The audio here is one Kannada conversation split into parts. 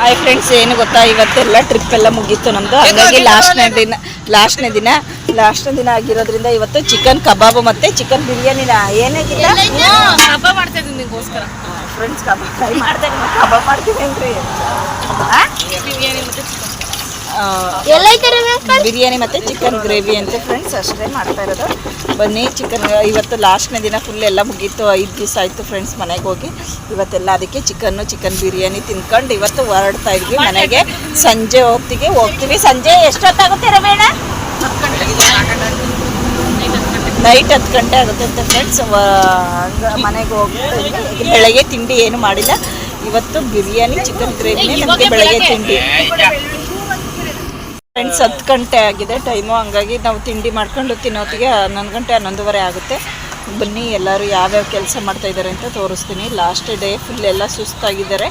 ಹಾಯ್ ಫ್ರೆಂಡ್ಸ್, ಏನು ಗೊತ್ತಾ, ಇವತ್ತೆಲ್ಲ ಟ್ರಿಪ್ ಎಲ್ಲ ಮುಗೀತು ನಮ್ದು. ಹಾಗಾಗಿ ಲಾಸ್ಟ್ನೇ ದಿನ ಆಗಿರೋದ್ರಿಂದ ಇವತ್ತು ಚಿಕನ್ ಕಬಾಬ್ ಮತ್ತೆ ಚಿಕನ್ ಬಿರಿಯಾನಿನ ಏನಾಗಿಲ್ಲ ಕಬಾಬ್ ಮಾಡ್ತಾ ಇದ್ದೀನಿ ನಿಮಗೋಸ್ಕರ. ಫ್ರೆಂಡ್ಸ್ ಕಬಾಬ್ ಟ್ರೈ ಮಾಡ್ತೇನೆ, ಕಬಾಬ್ ಮಾಡ್ತೀನೇನ್ರಿ. ಬಿರಿಯಾನಿ ಮತ್ತೆ ಚಿಕನ್ ಬಿರಿಯಾನಿ ಮತ್ತೆ ಚಿಕನ್ ಗ್ರೇವಿ ಅಂತ ಫ್ರೆಂಡ್ಸ್ ಅಷ್ಟೇ ಮಾಡ್ತಾ ಇರೋದು. ಬನ್ನಿ, ಚಿಕನ್ ಇವತ್ತು ಲಾಸ್ಟ್ನೇ ದಿನ ಫುಲ್ ಎಲ್ಲ ಮುಗೀತು. 5 ದಿವಸ ಆಯಿತು ಫ್ರೆಂಡ್ಸ್ ಮನೆಗೆ ಹೋಗಿ. ಇವತ್ತೆಲ್ಲ ಅದಕ್ಕೆ ಚಿಕನ್ ಬಿರಿಯಾನಿ ತಿನ್ಕೊಂಡು ಇವತ್ತು ಹೊರಡ್ತಾ ಇದ್ವಿ ಮನೆಗೆ. ಸಂಜೆ ಹೋಗ್ತೀವಿ. ಸಂಜೆ ಎಷ್ಟೊತ್ತಾಗುತ್ತೆ ರಮೇಣ? ನೈಟ್ 10 ಗಂಟೆ ಆಗುತ್ತೆ ಅಂತ ಫ್ರೆಂಡ್ಸ್. ಮನೆಗೆ ಹೋಗ್ತಾ ಇದ್ವಿ. ಬೆಳಗ್ಗೆ ತಿಂಡಿ ಏನು ಮಾಡಿಲ್ಲ. ಇವತ್ತು ಬಿರಿಯಾನಿ ಚಿಕನ್ ಗ್ರೇವಿನೇ ನಮಗೆ ಬೆಳಗ್ಗೆ ತಿಂಡಿ. ಫ್ರೆಂಡ್ಸ್ 10 ಗಂಟೆ ಆಗಿದೆ ಟೈಮು. ಹಂಗಾಗಿ ನಾವು ತಿಂಡಿ ಮಾಡ್ಕೊಂಡು ತಿನ್ನೋತ್ತಿಗೆ 11 ಗಂಟೆ 11:15 ಆಗುತ್ತೆ. ಬನ್ನಿ, ಎಲ್ಲರೂ ಯಾವ್ಯಾವ ಕೆಲಸ ಮಾಡ್ತಾ ಇದ್ದಾರೆ ಅಂತ ತೋರಿಸ್ತೀನಿ. ಲಾಸ್ಟ್ ಡೇ ಫುಲ್ ಎಲ್ಲ ಸುಸ್ತಾಗಿದ್ದಾರೆ.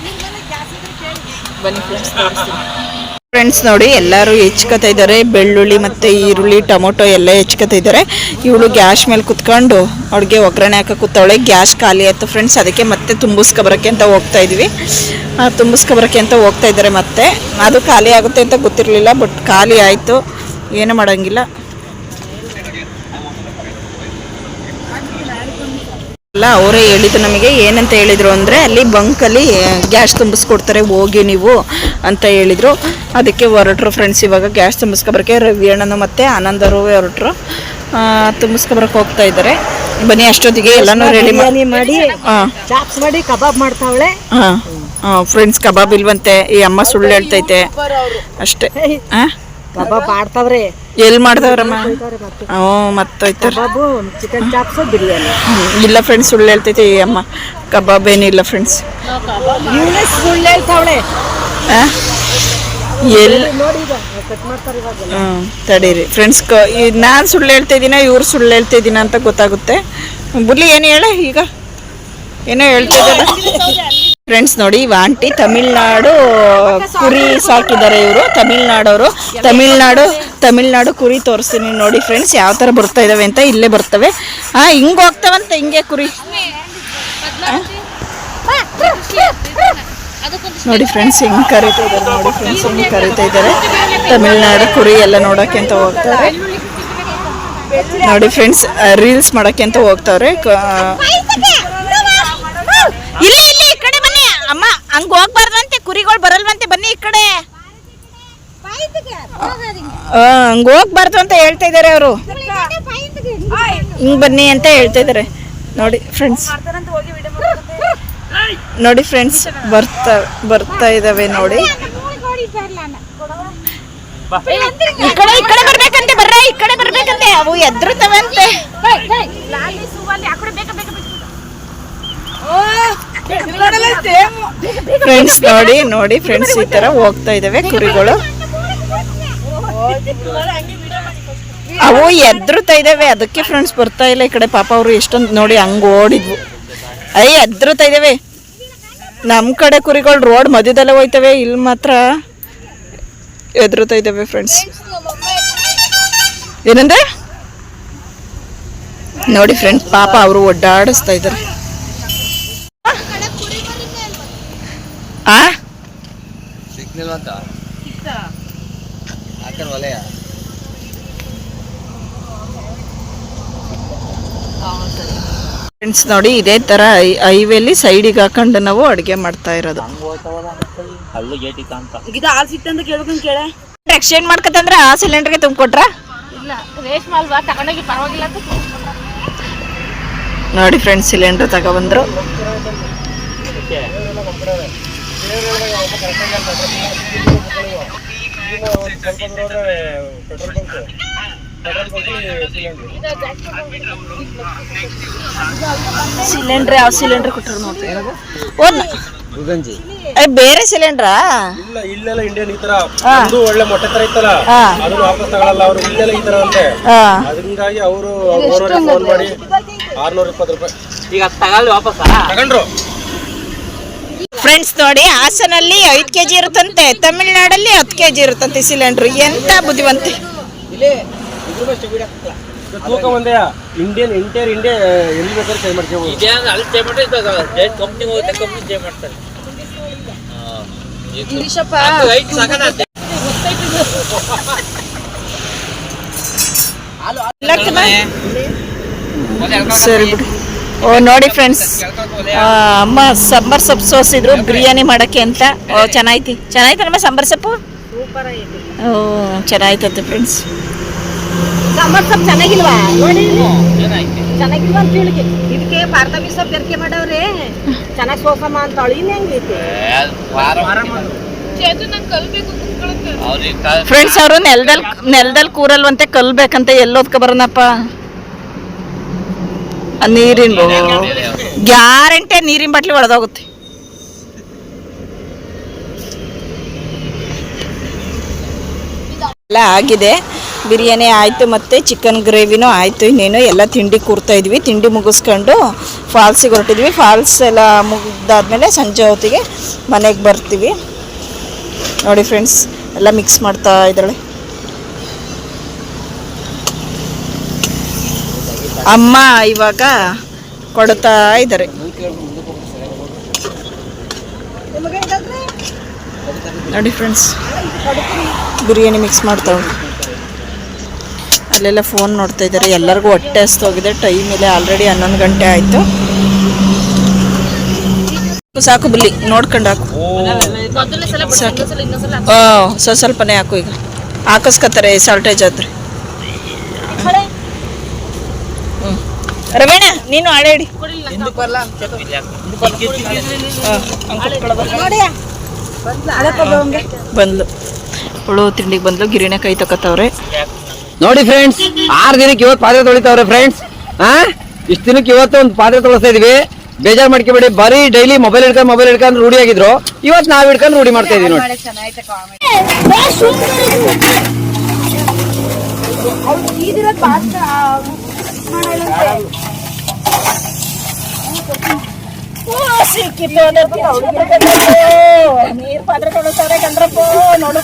ಬನ್ನಿ ಫ್ರೆಂಡ್ಸ್, ತೋರಿಸ್ತೀನಿ. ಫ್ರೆಂಡ್ಸ್ ನೋಡಿ, ಎಲ್ಲರೂ ಹೆಚ್ಕೊತಾ ಇದ್ದಾರೆ. ಬೆಳ್ಳುಳ್ಳಿ ಮತ್ತು ಈರುಳ್ಳಿ, ಟೊಮೊಟೊ ಎಲ್ಲ ಹೆಚ್ಕೊತಾ ಇದ್ದಾರೆ. ಇವಳು ಗ್ಯಾಸ್ ಮೇಲೆ ಕುತ್ಕೊಂಡು ಅವ್ಳಿಗೆ ಒಗ್ಗರಣೆ ಹಾಕಿ ಕೂತವಳೆ. ಗ್ಯಾಸ್ ಖಾಲಿ ಆಯಿತು ಫ್ರೆಂಡ್ಸ್. ಅದಕ್ಕೆ ಮತ್ತೆ ತುಂಬಿಸ್ಕೊಬರೋಕ್ಕೆ ಅಂತ ಹೋಗ್ತಾ ಇದ್ದಾರೆ. ಮತ್ತೆ ಅದು ಖಾಲಿ ಆಗುತ್ತೆ ಅಂತ ಗೊತ್ತಿರಲಿಲ್ಲ, ಬಟ್ ಖಾಲಿ ಆಯಿತು. ಏನು ಮಾಡೋಂಗಿಲ್ಲ. ಅಲ್ಲ, ಅವರೇ ಹೇಳಿದ್ದು ನಮಗೆ. ಏನಂತ ಹೇಳಿದರು ಅಂದರೆ, ಅಲ್ಲಿ ಬಂಕಲ್ಲಿ ಗ್ಯಾಸ್ ತುಂಬಿಸ್ಕೊಡ್ತಾರೆ, ಹೋಗಿ ನೀವು ಅಂತ ಹೇಳಿದರು. ಅದಕ್ಕೆ ಹೊರಟ್ರು ಫ್ರೆಂಡ್ಸ್. ಇವಾಗ ಗ್ಯಾಸ್ ತುಂಬಿಸ್ಕೊಬರೋಕ್ಕೆ ರವಿ ಅಣ್ಣನು ಮತ್ತು ಆನಂದರು ಹೊರಟ್ರು. ತುಂಬಿಸ್ಕೊಬರಕ್ಕೆ ಹೋಗ್ತಾ ಇದ್ದಾರೆ. ಬನ್ನಿ, ಅಷ್ಟೊತ್ತಿಗೆ ಎಲ್ಲನೂ ರೆಡಿ ಮಾಡಿ ಚಾಪ್ಸ್ ಮಾಡಿ ಕಬಾಬ್ ಮಾಡ್ತಾವಳೆ. ಫ್ರೆಂಡ್ಸ್, ಕಬಾಬ್ ಇಲ್ವಂತೆ. ಈ ಅಮ್ಮ ಸುಳ್ಳು ಹೇಳ್ತೈತೆ ಅಷ್ಟೇ. ಕಬಾಬ್ ಮಾಡ್ತಾವ್ರೆ. ಎಲ್ಲಿ ಮಾಡ್ದವ್ರಮ್ಮ? ಮತ್ತೋಯ್ತಾರೆ. ಚಿಕನ್ ಚಾಪ್ಸ್ ಬಿರಿಯಾನಿ ಇಲ್ಲ ಫ್ರೆಂಡ್ಸ್, ಸುಳ್ಳು ಹೇಳ್ತೈತೆ ಈ ಅಮ್ಮ. ಕಬಾಬ್ ಏನಿಲ್ಲ ಫ್ರೆಂಡ್ಸ್. ಸುಳ್ಳು ಹೇಳ್ತಾವಳೆ. ಎಲ್ಲಿ ತಡೀರಿ ಫ್ರೆಂಡ್ಸ್. ನಾನು ಸುಳ್ಳು ಹೇಳ್ತಾ ಇದ್ದೀನ, ಇವ್ರು ಸುಳ್ಳು ಹೇಳ್ತಾ ಇದ್ದೀನ ಅಂತ ಗೊತ್ತಾಗುತ್ತೆ. ಬುರ್ಲಿ ಏನು ಹೇಳ ಈಗ, ಏನೋ ಹೇಳ್ತಾ ಇದ್ದಾರೆ ಫ್ರೆಂಡ್ಸ್. ನೋಡಿ, ಇವ ಆಂಟಿ ತಮಿಳ್ನಾಡು ಕುರಿ ಸಾಕಿದ್ದಾರೆ. ಇವರು ತಮಿಳ್ನಾಡವರು. ತಮಿಳ್ನಾಡು ಕುರಿ ತೋರಿಸ್ತೀನಿ ನೋಡಿ ಫ್ರೆಂಡ್ಸ್, ಯಾವ ಥರ ಬರ್ತಾ ಇದ್ದಾವೆ ಅಂತ. ಇಲ್ಲೇ ಬರ್ತವೆ. ಹಿಂಗೆ ಹೋಗ್ತಾವಂತೆ, ಹಿಂಗೆ ಕುರಿ. ನೋಡಿ ಫ್ರೆಂಡ್ಸ್, ಹಿಂಗೆ ಕರೀತಾ ಇದ್ದಾರೆ. ತಮಿಳ್ನಾಡು ಕುರಿ ಎಲ್ಲ ನೋಡೋಕ್ಕೆ ಅಂತ ಹೋಗ್ತಾರೆ. ನೋಡಿ ಫ್ರೆಂಡ್ಸ್, ರೀಲ್ಸ್ ಮಾಡೋಕ್ಕೆ ಅಂತ ಹೋಗ್ತಾವ್ರೆ. ಇಲ್ಲ ಈ ಕಡೆ ಬನ್ನಿ ಅಮ್ಮ, ಹಂಗೆ ಹೋಗ್ಬಾರ್ದಂತೆ, ಕುರಿಗಳು ಬರಲ್ವಂತೆ. ಬನ್ನಿ ಈ ಕಡೆ. ಹಂಗೆ ಹೋಗ್ಬಾರ್ದು ಅಂತ ಹೇಳ್ತಾ ಇದ್ದಾರೆ ಅವರು. ಹಿಂಗೆ ಬನ್ನಿ ಅಂತ ಹೇಳ್ತಾ ಇದ್ದಾರೆ. ನೋಡಿ ಫ್ರೆಂಡ್ಸ್, ಬರ್ತಾ ಇದಾವೆ ನೋಡಿ. ಈ ಕಡೆ ಬರ್ಬೇಕಂತೆ. ಈ ಕಡೆ ಬರ್ಬೇಕಂತೆ. ಅವು ಎದ್ರುತ್ತವಂತೆ. ಫ್ರೆಂಡ್ಸ್ ನೋಡಿ ಫ್ರೆಂಡ್ಸ್, ಈ ತರ ಹೋಗ್ತಾ ಇದಾವೆ ಕುರಿಗಳು. ಅವು ಎದ್ರುತ್ತಾ ಇದಾವೆ, ಅದಕ್ಕೆ ಫ್ರೆಂಡ್ಸ್ ಬರ್ತಾ ಇಲ್ಲ ಈ ಕಡೆ. ಪಾಪ ಅವರು ಎಷ್ಟೊಂದು ನೋಡಿ ಹಂಗೆ ಓಡಿದ್ವು. ಎದ್ರುತ್ತಾ ಇದಾವೆ. ನಮ್ಮ ಕಡೆ ಕುರಿಗಳು ರೋಡ್ ಮಧ್ಯದಲ್ಲೇ ಹೋಯ್ತವೆ, ಇಲ್ಲಿ ಮಾತ್ರ ಎದ್ರುತ್ತಾ ಇದಾವೆ ಫ್ರೆಂಡ್ಸ್. ಏನಂದ್ರೆ ನೋಡಿ ಫ್ರೆಂಡ್ಸ್, ಪಾಪ ಅವರು ಒಡ್ಡಾಡಿಸ್ತಾ ಇದ್ದಾರೆ. ಫ್ರೆಂಡ್ಸ್ ನೋಡಿ, ಇದೇ ತರ ಹೈವೇಲಿ ಸೈಡಿಗೆ ಹಾಕೊಂಡು ನಾವು ಅಡುಗೆ ಮಾಡ್ತಾ ಇರೋದು. ಎಕ್ಸ್ಚೇಂಜ್ ಮಾಡ್ಕತ್ತಂದ್ರೆ ಆ ಸಿಲಿಂಡರ್ಗೆ ತುಂಬಿಕೊಟ್ರ. ನೋಡಿ ಫ್ರೆಂಡ್ಸ್, ಸಿಲಿಂಡರ್ ತಗೊಬಂದ್ರು. ಸಿಲಿಂಡರ್ ಯಾವ ಸಿಲಿಂಡರ್ ಕೊಟ್ಟರು ನೋಡ್ತೀವಿ. ಬೇರೆ ಸಿಲಿಂಡ್ರಾ? ಇಲ್ಲೆಲ್ಲ ಇಂಡಿಯನ್ ಈ ತರ ಒಂದು ಒಳ್ಳೆ ಮೊಟ್ಟೆ ತರ ಇತ್ತಲ್ಲ, ಅದು ವಾಪಸ್ ತಗೊಳ್ಳಲ್ಲ ಅವರು. ಇಲ್ಲೆಲ್ಲ ಈ ತರ ಅಂತೆ. ಅದರಿಂದಾಗಿ ಅವರು ಫೋನ್ ಮಾಡಿ 620 ರೂಪಾಯಿ ಈಗ ವಾಪಸ್ ತಗೊಂಡ್ರು. ಫ್ರೆಂಡ್ಸ್ ನೋಡಿ, ಹಾಸನಲ್ಲಿ 5 kg ಇರುತ್ತಂತೆ, ತಮಿಳ್ನಾಡಲ್ಲಿ 10 kg ಇರುತ್ತಂತೆ ಸಿಲಿಂಡರ್. ಎಂತ ಬುದ್ಧಿವಂತೆ. ತೂಕ ಒಂದೇ. ಇಂಡಿಯನ್ ಇಂಡಿಯಾ ಎಲ್ಲಿ ಬೇಕಾದ್ರೆ ಚೇಂಜ್ ಮಾಡ್ತೀವಿ. ಗಿರೀಶಪ್ಪ ಸರಿ ಬಿಡಿ. ಓ ನೋಡಿ ಫ್ರೆಂಡ್ಸ್, ಅಮ್ಮ ಸಾಂಬಾರ್ ಸೊಪ್ಪು ಸೋಸಿದ್ರು ಬಿರಿಯಾನಿ ಮಾಡೋಕ್ಕೆ ಅಂತ. ಓ ಚೆನ್ನಾಯ್ತಮ್ಮ ಸಾಂಬಾರ್ ಸೊಪ್ಪು. ಸೂಪರ್ ಐತಿ. ಓ ಚೆನ್ನಾಯ್ತಂತೆ ಫ್ರೆಂಡ್ಸ್. ಸಾಂಬಾರ್ ಸೊಪ್ಪು ಚೆನ್ನಾಗಿಲ್ವಾ ನೋಡಿ, ಚೆನ್ನಾಗಿಲ್ವಾ ಅಂತ ಹೇಳಿಕೆ ಇದಕ್ಕೆ ಪಾರ್ದಮಿ ಸೊಪ್ಪು ಬೆರಕೆ ಮಾಡವ್ರೆ. ಚೆನ್ನಾಗಿ ಸೋಸಮ್ಮ ಅಂತ ಇನ್ನು ಹೆಂಗೈತಿ ಫ್ರೆಂಡ್ಸ್ ಅವರು ನೆಲದಲ್ಲಿ ಕೂರಲ್ವಂತೆ ಕಲ್ಬೇಕಂತ ಎಲ್ಲೋದ್ಕ ಬರೋಣಪ್ಪ. ನೀರಿನ ಗ್ಯಾರಂಟಿ ನೀರಿನ ಬಾಟ್ಲಿ ಒಡೆದೋಗುತ್ತೆ. ಎಲ್ಲ ಆಗಿದೆ, ಬಿರಿಯಾನಿ ಆಯಿತು ಮತ್ತು ಚಿಕನ್ ಗ್ರೇವಿನೂ ಆಯಿತು. ಇನ್ನೇನು ಎಲ್ಲ ತಿಂಡಿ ಕೂರ್ತಾ ಇದ್ವಿ. ತಿಂಡಿ ಮುಗಿಸ್ಕೊಂಡು ಫಾಲ್ಸಿಗೆ ಹೊರಟಿದ್ವಿ. ಫಾಲ್ಸ್ ಎಲ್ಲ ಮುಗಿದಾದ್ಮೇಲೆ ಸಂಜೆ ಹೊತ್ತಿಗೆ ಮನೆಗೆ ಬರ್ತೀವಿ. ನೋಡಿ ಫ್ರೆಂಡ್ಸ್, ಎಲ್ಲ ಮಿಕ್ಸ್ ಮಾಡ್ತಾ ಇದ್ದಾಳೆ ಅಮ್ಮ. ಇವಾಗ ಕೊಡ್ತಾ ಇದ್ದಾರೆ. ನೋಡಿ ಫ್ರೆಂಡ್ಸ್, ಬಿರಿಯಾನಿ ಮಿಕ್ಸ್ ಮಾಡ್ತಾವೆ. ಅಲ್ಲೆಲ್ಲ ಫೋನ್ ನೋಡ್ತಾ ಇದ್ದಾರೆ. ಎಲ್ಲರಿಗೂ ಹೊಟ್ಟೆ ಹಸ್ದೋಗಿದೆ. ಟೈಮ್ ಇದೆ, ಆಲ್ರೆಡಿ 11 ಗಂಟೆ ಆಯಿತು. ಸಾಕು ಬುಲ್ಲಿ ನೋಡ್ಕೊಂಡು ಹಾಕು. ಸಾಕು, ಸ್ವಲ್ಪನೇ ಹಾಕು. ಈಗ ಹಾಕಿಸ್ಕೊತಾರೆ ಸಾಲ್ಟೇಜ್ ಆದ್ರೆ. ರವೀಣ ನೀನು ಆಡೇಡಿ. ಬಂದ್ಲು ಅವಳು ತಿಂಡಿಗೆ ಬಂದ್ಲು. ಗಿರಿನ ಕೈ ತಗೋತಾವ್ರೆ ನೋಡಿ ಫ್ರೆಂಡ್ಸ್. 6 ದಿನಕ್ಕೆ ಇವತ್ತು ಪಾತ್ರೆ ತೊಳಿತಾವ್ರೆ ಫ್ರೆಂಡ್ಸ್. ಇಷ್ಟು ದಿನಕ್ಕೆ ಇವತ್ತು ಒಂದು ಪಾತ್ರೆ ತೊಳಿಸ್ತಾ ಇದೀವಿ. ಬೇಜಾರು ಮಾಡ್ಕೊಬೇಡಿ. ಬರೀ ಡೈಲಿ ಮೊಬೈಲ್ ಹಿಡ್ಕೊಂಡು ರೂಢಿ ಆಗಿದ್ರು. ಇವತ್ತು ನಾವ್ ಹಿಡ್ಕೊಂಡು ರೂಢಿ ಮಾಡ್ತಾ ಇದೀವಿ ನೋಡಿ. ನೀರ್ ಪಾತ್ರೆ ತೊಳಿತಾರೆ ಗಂಡ್ರಪ್ಪ. ನೋಡು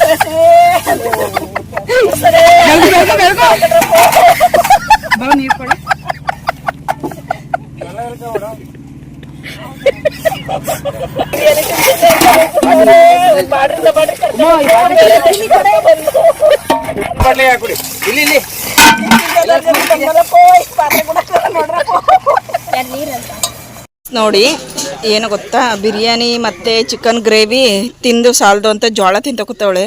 ನೋಡಿ ಏನು ಗೊತ್ತಾ, ಬಿರಿಯಾನಿ ಮತ್ತು ಚಿಕನ್ ಗ್ರೇವಿ ತಿಂದು ಸಾಲದು ಅಂತ ಜೋಳ ತಿಂತಕೂತವಳೆ.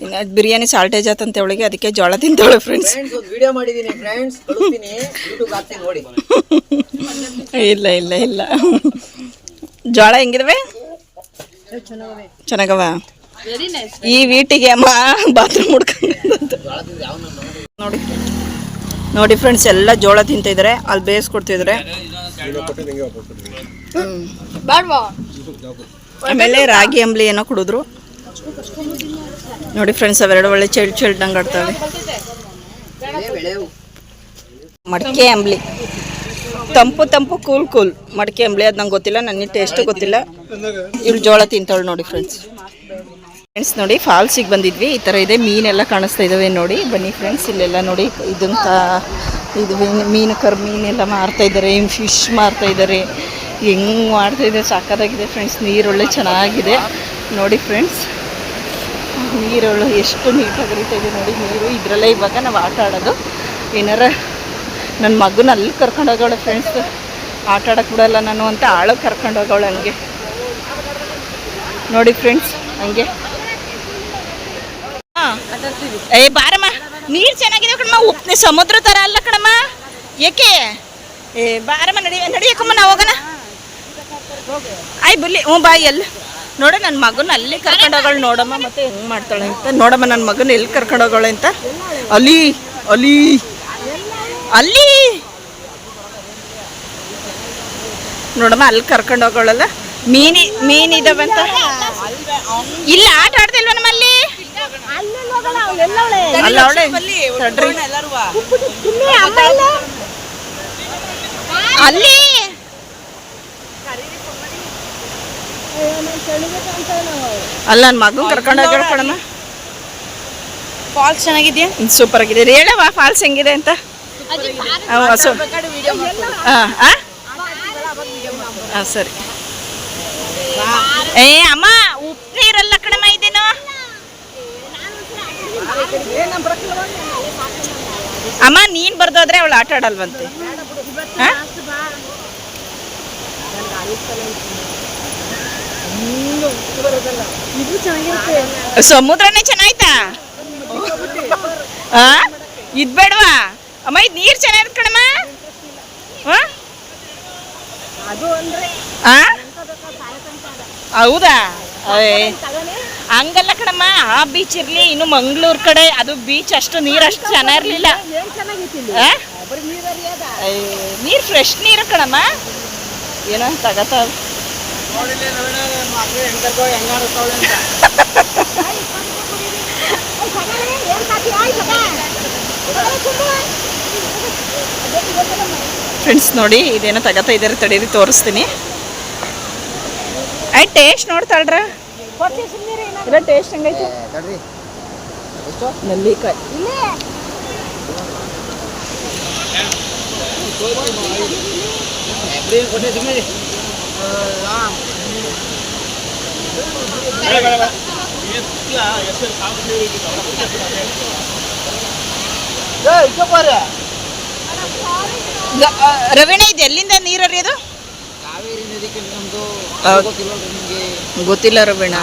ಇನ್ನು ಬಿರಿಯಾನಿ ಸಾಲ್ಟೇಜ್ ಆತಂತೆ ಅವಳಿಗೆ, ಅದಕ್ಕೆ ಜೋಳ ತಿಂತವಳೆ ಫ್ರೆಂಡ್ಸ್. ವಿಡಿಯೋ ಮಾಡಿದೀನಿ ಫ್ರೆಂಡ್ಸ್, ಕಳಿಸ್ತೀನಿ ಯೂಟ್ಯೂಬ್ ಹಾಕ್ತೀನಿ ನೋಡಿ. ಇಲ್ಲ ಇಲ್ಲ ಇಲ್ಲ, ಜೋಳ ಹೆಂಗಿದವೆ? ಚೆನ್ನಾಗವ. ಈ ವೀಟಿಗೆ ಅಮ್ಮ ಬಾತ್ರೂಮ್ ಹುಡ್ಕೊಂಡು ನೋಡಿ ನೋಡಿ ಫ್ರೆಂಡ್ಸ್, ಎಲ್ಲ ಜೋಳ ತಿಂತಿದ್ದಾರೆ. ಅಲ್ಲಿ ಬೇಯಿಸ್ಕೊಡ್ತಿದ್ದಾರೆ. ಆಮೇಲೆ ರಾಗಿ ಅಂಬ್ಲಿ ಏನೋ ಕುಡಿದ್ರು ನೋಡಿ ಫ್ರೆಂಡ್ಸ್. ಅವೆರಡು ಒಳ್ಳೆ ಚೆಲ್ಡಂಗೆ ಆಡ್ತವೆ. ಮಡಿಕೆ ಅಂಬ್ಲಿ ತಂಪು ಕೂಲ್ ಮಡಿಕೆ ಅಂಬ್ಲಿ. ಅದು ನಂಗೆ ಗೊತ್ತಿಲ್ಲ, ನನಗೆ ಟೇಸ್ಟು ಗೊತ್ತಿಲ್ಲ. ಇವ್ಳು ಜೋಳ ತಿಂತಾಳು ನೋಡಿ ಫ್ರೆಂಡ್ಸ್. ನೋಡಿ ಫಾಲ್ಸಿಗೆ ಬಂದಿದ್ವಿ. ಈ ಥರ ಇದೆ, ಮೀನೆಲ್ಲ ಕಾಣಿಸ್ತಾ ಇದ್ದಾವೆ ನೋಡಿ. ಬನ್ನಿ ಫ್ರೆಂಡ್ಸ್, ಇಲ್ಲೆಲ್ಲ ನೋಡಿ ಇದು ಮೀನೆಲ್ಲ ಮಾರ್ತಾಯಿದ್ದಾರೆ. ಫಿಶ್ ಮಾರ್ತಾಯಿದ್ದಾರೆ. ಹೆಂಗೆ ಮಾಡ್ತಾಯಿದ್ದಾರೆ, ಸಾಕಾಗಿದೆ ಫ್ರೆಂಡ್ಸ್. ನೀರೊಳ್ಳೆ ಚೆನ್ನಾಗಿದೆ ನೋಡಿ ಫ್ರೆಂಡ್ಸ್. ನೀರೊಳ್ಳೆ ಎಷ್ಟು ನೀಟಾಗಿ ಹರಿತಾ ಇದೆ ನೋಡಿ ನೀರು. ಇದರಲ್ಲೇ ಇವಾಗ ನಾವು ಆಟ ಆಡೋದು. ಏನಾರ ನನ್ನ ಮಗನ ಅಲ್ಲಿ ಕರ್ಕೊಂಡೋಗೋಳೆ ಫ್ರೆಂಡ್ಸ್. ಆಟ ಆಡೋಕ್ಕೆ ಬಿಡೋಲ್ಲ ನಾನು ಅಂತ ಆಳಕ್ಕೆ ಕರ್ಕೊಂಡೋಗೋಳೆ ಹಂಗೆ ನೋಡಿ ಫ್ರೆಂಡ್ಸ್. ಹಂಗೆ ಏ ಬಾರಮ್ಮ, ನೀರು ಚೆನ್ನಾಗಿದೆ ಕಣಮ್ಮ. ಉಪ್ಪನೆ ಸಮುದ್ರ ಥರ ಅಲ್ಲ ಕಣಮ್ಮ. ಏಕೆ ಏ ಬಾರಮ್ಮ, ನಡಿಯಕ್ಕಮ್ಮ, ನಾವು ಹೋಗೋಣ. ಆಯ್ ಬುಲ್ಲಿ ಹ್ಞೂ ಬಾಯ್. ಎಲ್ಲ ನೋಡ, ನನ್ನ ಮಗನ ಅಲ್ಲಿ ಕರ್ಕೊಂಡೋಗೋಳು ನೋಡಮ್ಮ. ಮತ್ತೆ ಹೆಂಗೆ ಮಾಡ್ತಾಳೆ ಅಂತ ನೋಡಮ್ಮ. ನನ್ನ ಮಗನ ಎಲ್ಲಿ ಕರ್ಕೊಂಡೋಗೋಳೆ ಅಂತ. ಅಲ್ಲಿ ಅಲ್ಲಿ ಅಲ್ಲಿ ನೋಡಮ್ಮ, ಅಲ್ಲಿ ಕರ್ಕೊಂಡೋಗೋಳಲ್ಲ. ಮೀನಿದಾವಂತ. ಇಲ್ಲ ಆಟ ಆಡ್ತಿಲ್ವ ನಮ್ಮಲ್ಲಿ? ಅಲ್ಲ ಅವಳೆ ಅಲ್ಲಿ ಅಲ್ಲ, ನನ್ನ ಮಗನ್ ಕರ್ಕೊಂಡೋಗೋಳ ಕಣಮ್ಮ. ಫಾಲ್ಸ್ ಚೆನ್ನಾಗಿದ್ಯಾ? ಸೂಪರ್ ಆಗಿದೆ. ಹೇಳವ ಫಾಲ್ಸ್ ಹೆಂಗಿದೆ ಅಂತ. ಹಾಂ ಸರಿ. ಏ ಅಮ್ಮ, ಉಪ್ಪು ನೀರಲ್ಲ ಕಣಮ್ಮ ಓದೋದಾದ್ರೆ ಅವಳು ಆಟ ಆಡಲ್ವಂತೆ. ಹಾ? ಸಮುದ್ರನೇ ಚೆನ್ನಾಯ್ತಾ? ಇದ್ ಬೇಡವಾ ಅಮ್ಮ? ಇದು ನೀರು ಚೆನ್ನಾಗಿರುತ್ತೆ ಕಣಮ್ಮ. ಹೌದಾ? ಹಂಗಲ್ಲ ಕಣಮ್ಮ, ಆ ಬೀಚ್ ಇರ್ಲಿ, ಇನ್ನು ಮಂಗಳೂರು ಕಡೆ ಅದು ಬೀಚ್ ಅಷ್ಟು ನೀರು ಅಷ್ಟು ಚೆನ್ನಾಗಿರ್ಲಿಲ್ಲ. ನೀರು ಫ್ರೆಶ್ ನೀರು ಕಣಮ್ಮ. ಏನೋ ತಗತ್ತ ಫ್ರೆಂಡ್ಸ್ ನೋಡಿ, ಇದೇನೋ ತಗತಾ ಇದ್ದಾರೆ, ತಡೀರಿ ತೋರಿಸ್ತೀನಿ. ಆಯ್ತು, ಟೇಸ್ಟ್ ನೋಡ್ತಾಳ್ರ. ಇಲ್ಲ ಟೇಸ್ಟ್ ಹೆಂಗೈತೆ? ನೆಲ್ಲಿಕಾಯಿ ರವೀಣ, ಇದು ಎಲ್ಲಿಂದ ನೀರು ಹರಿಯೋದು? ಗೊತ್ತಿಲ್ಲ ರವೀಣ.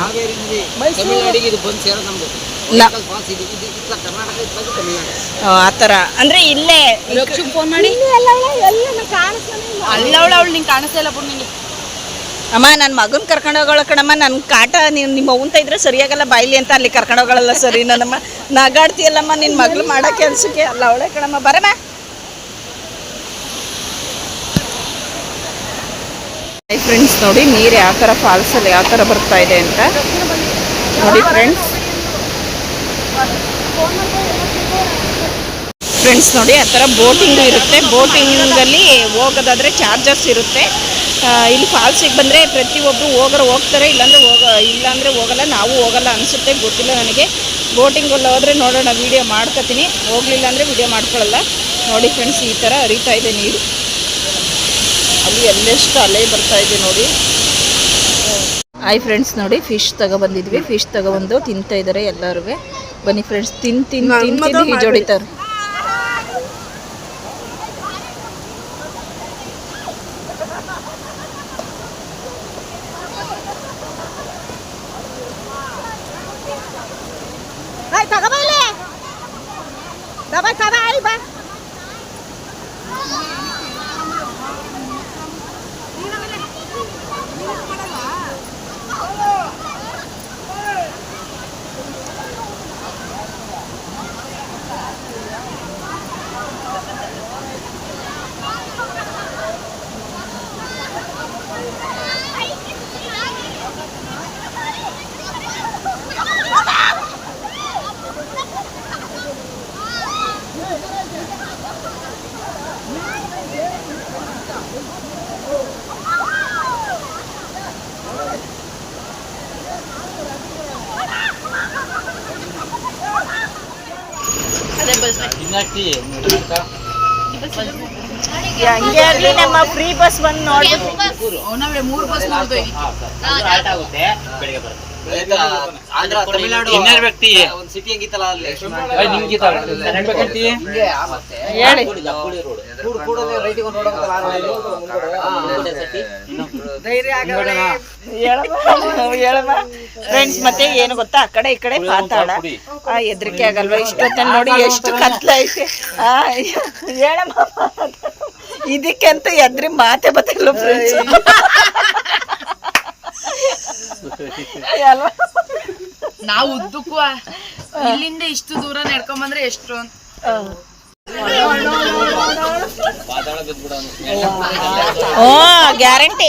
ಆ ಥರ ಅಂದರೆ ಇಲ್ಲೇ ಫೋನ್ ಮಾಡಿ ಅಲ್ಲವಳು ಅವಳು ನಿಂಗೆ ಕಾಣಿಸ್ತಾ ಇಲ್ಲ ಬಿಡು ನಿಂಗೆ. ಅಮ್ಮ, ನನ್ನ ಮಗನ ಕರ್ಕೊಂಡು ಹೋಗೋಳ ಕಣಮ್ಮ. ನನ್ನ ಕಾಟ ನೀವು ನಿಮ್ಮ ಅವಂತ ಇದ್ರೆ ಸರಿಯಾಗಲ್ಲ ಬಾಯ್ಲಿ ಅಂತ ಅಲ್ಲಿ ಕರ್ಕೊಂಡು ಹೋಗೋಳಲ್ಲ. ಸರಿ ನನ್ನಮ್ಮ, ನಗಾಡ್ತೀಯಲ್ಲಮ್ಮ ನಿನ್ನ ಮಗಳು ಮಾಡೋ ಕೆಲಸಕ್ಕೆ. ಅಲ್ಲ ಅವಳೆ ಕಣಮ್ಮ, ಬರಮ್ಮ. ಫ್ರೆಂಡ್ಸ್ ನೋಡಿ, ನೀರು ಯಾವ ಥರ ಫಾಲ್ಸಲ್ಲಿ ಯಾವ ಥರ ಬರ್ತಾ ಇದೆ ಅಂತ ನೋಡಿ ಫ್ರೆಂಡ್ಸ್. ನೋಡಿ ಆ ಥರ ಬೋಟಿಂಗ್ ಇರುತ್ತೆ. ಬೋಟಿಂಗಲ್ಲಿ ಹೋಗೋದಾದರೆ ಚಾರ್ಜಸ್ ಇರುತ್ತೆ. ಇಲ್ಲಿ ಫಾಲ್ಸಿಗೆ ಬಂದರೆ ಪ್ರತಿಯೊಬ್ಬರು ಹೋಗ್ತಾರೆ, ಇಲ್ಲಾಂದರೆ ಹೋಗಲ್ಲ. ನಾವು ಹೋಗಲ್ಲ ಅನಿಸುತ್ತೆ, ಗೊತ್ತಿಲ್ಲ ನನಗೆ. ಬೋಟಿಂಗಲ್ಲಿ ಹೋದರೆ ನೋಡೋಣ, ವೀಡಿಯೋ ಮಾಡ್ಕೊತೀನಿ. ಹೋಗಲಿಲ್ಲ ಅಂದರೆ ವೀಡಿಯೋ ಮಾಡ್ಕೊಳ್ಳಲ್ಲ. ನೋಡಿ ಫ್ರೆಂಡ್ಸ್, ಈ ಥರ ಹರಿತಾ ಇದೆ ನೀರು. ಅಲ್ಲಿ ಎಲ್ಲೆಷ್ಟು ಅಲೆ ಬರ್ತಾ ಇದೆ ನೋಡಿ. ಹಾಯ್ ಫ್ರೆಂಡ್ಸ್, ನೋಡಿ ಫಿಶ್ ತಗೊಬಂದಿದ್ವಿ. ಫಿಶ್ ತಗೊಬಂದು ತಿಂತಾ ಇದ್ದಾರೆ ಎಲ್ಲರೂ. ಬನ್ನಿ ಫ್ರೆಂಡ್ಸ್, ತಿಂದು ಈಜೋಡಿತಾರೆ. ಹಂಗೆ ಆಗಲಿ, ನಮ್ಮ ಫ್ರೀ ಬಸ್ ಬಂದು ನೋಡ್ಬಿಟ್ಟು 3 ಬಸ್ ನೋಡ್ತೀವಿ. ತಮಿಳ್ನಾಡು ವ್ಯಕ್ತಿ ಒಂದು ಸಿಟಿ ಹೆಂಗಿತ್ತಲ್ಲ ಅಲ್ಲಿ ಫ್ರೆಂಡ್ಸ್. ಮತ್ತೆ ಏನು ಗೊತ್ತಾ, ಆ ಕಡೆ ಈ ಕಡೆ ಪಾತಾಳ. ಹೆದರಿಕೆ ಆಗಲ್ವಾ? ಇಷ್ಟೊತ್ತಲ್ಲಿ ನೋಡಿ ಎಷ್ಟು ಕತ್ಲೈತೆ. ಹೇಳಮ್ಮ, ಇದಕ್ಕೆಂತ ಎದ್ರಿ ಮಾತೆ ಬತ್ತಿಲ್ಲ ಫ್ರೆಂಡ್ಸ್. ನಾವು ಉದ್ದಕ್ಕೂ ಇಲ್ಲಿಂದ ಇಷ್ಟು ದೂರ ನಡ್ಕೊಂಡ್ ಬಂದ್ರೆ ಎಷ್ಟು ಗ್ಯಾರಂಟಿ.